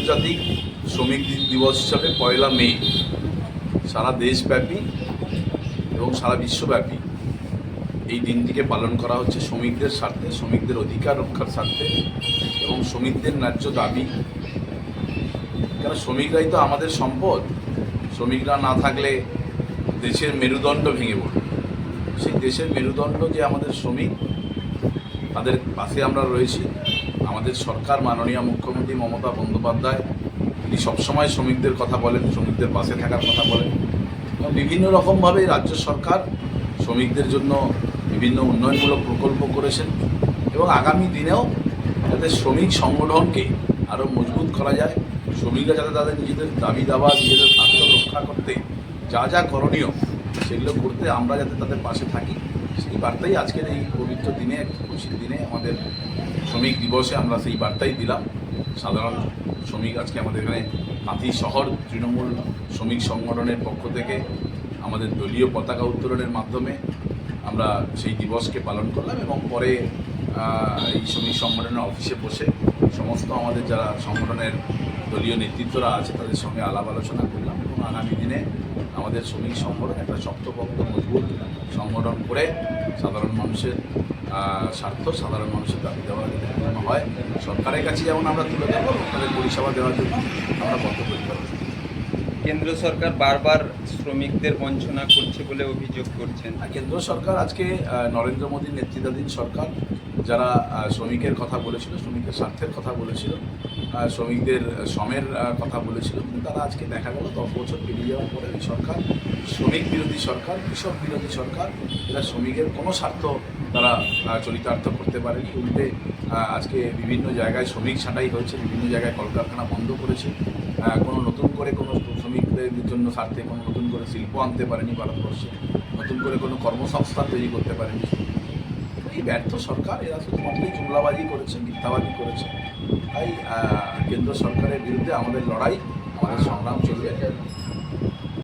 আন্তর্জাতিক শ্রমিক দিবস হিসাবে 1 মে সারা দেশব্যাপী এবং সারা বিশ্বব্যাপী এই দিনটিকে পালন করা হচ্ছে শ্রমিকদের স্বার্থে, শ্রমিকদের অধিকার রক্ষার স্বার্থে এবং শ্রমিকদের ন্যায্য দাবি। কেন শ্রমিকরাই তো আমাদের সম্পদ। শ্রমিকরা না থাকলে দেশের মেরুদণ্ড ভেঙে পড়বে। সেই দেশের মেরুদণ্ড যে আমাদের শ্রমিক, তাদের পাশে আমরা রয়েছি। আমাদের সরকার, মাননীয় মুখ্যমন্ত্রী মমতা বন্দ্যোপাধ্যায়, তিনি সবসময় শ্রমিকদের কথা বলেন, শ্রমিকদের পাশে থাকার কথা বলেন। বিভিন্ন রকমভাবে রাজ্য সরকার শ্রমিকদের জন্য বিভিন্ন উন্নয়নমূলক প্রকল্প করেছেন এবং আগামী দিনেও যাতে শ্রমিক সংগঠনকে আরও মজবুত করা যায়, শ্রমিকরা যাতে তাদের নিজেদের দাবি দাবা, নিজেদের স্বার্থ রক্ষা করতে যা যা করণীয় সেগুলো করতে আমরা যাতে তাদের পাশে থাকি, সেই বার্তাই আজকের এই পবিত্র দিনে, খুশির দিনে আমাদের শ্রমিক দিবসে আমরা সেই বার্তাই দিলাম। সাধারণ শ্রমিক আজকে আমাদের এখানে কাঁথি শহর তৃণমূল শ্রমিক সংগঠনের পক্ষ থেকে আমাদের দলীয় পতাকা উত্তোলনের মাধ্যমে আমরা সেই দিবসকে পালন করলাম এবং পরে এই শ্রমিক সংগঠনের অফিসে বসে সমস্ত আমাদের যারা সংগঠনের দলীয় নেতৃত্বরা আছে তাদের সঙ্গে আলাপ আলোচনা করলাম এবং আগামী দিনে আমাদের শ্রমিক সংগঠন একটা শক্তপোক্ত মজবুত সংগঠন করে সাধারণ মানুষের স্বার্থ, সাধারণ মানুষের দাবি দেওয়া যাতে পূর্ণ হয়, সরকারের কাছে যেমন আমরা তুলে দেবো, তাদের পরিষেবা দেওয়ার জন্য আমরা বদ্ধপরিকর। কেন্দ্র সরকার বারবার শ্রমিকদের বঞ্চনা করছে বলে অভিযোগ করছেন। কেন্দ্র সরকার আজকে নরেন্দ্র মোদীর নেতৃত্বাধীন সরকার যারা শ্রমিকের কথা বলেছিল, শ্রমিকের স্বার্থের কথা বলেছিল, শ্রমিকদের শ্রমের কথা বলেছিল, কিন্তু তারা আজকে দেখা গেল 10 বছর পেরিয়ে যাওয়ার পরে এই সরকার শ্রমিক বিরোধী সরকার, কৃষক বিরোধী সরকার, এরা শ্রমিকের কোনো স্বার্থ তারা চরিতার্থ করতে পারেনি। উল্টে আজকে বিভিন্ন জায়গায় শ্রমিক ছাঁটাই হয়েছে, বিভিন্ন জায়গায় কলকারখানা বন্ধ করেছে, কোনো নতুন করে কোনো শ্রমিকদের জন্য স্বার্থে কোনো নতুন করে শিল্প আনতে পারেনি ভারতবর্ষে, নতুন করে কোনো কর্মসংস্থান তৈরি করতে পারেনি। এই ব্যর্থ সরকার, এরা শুধুমাত্রই জুমলাবাজি করেছে, মিথ্যাবাজি করেছে। তাই কেন্দ্র সরকারের বিরুদ্ধে আমাদের লড়াই, আমাদের সংগ্রাম চলবে।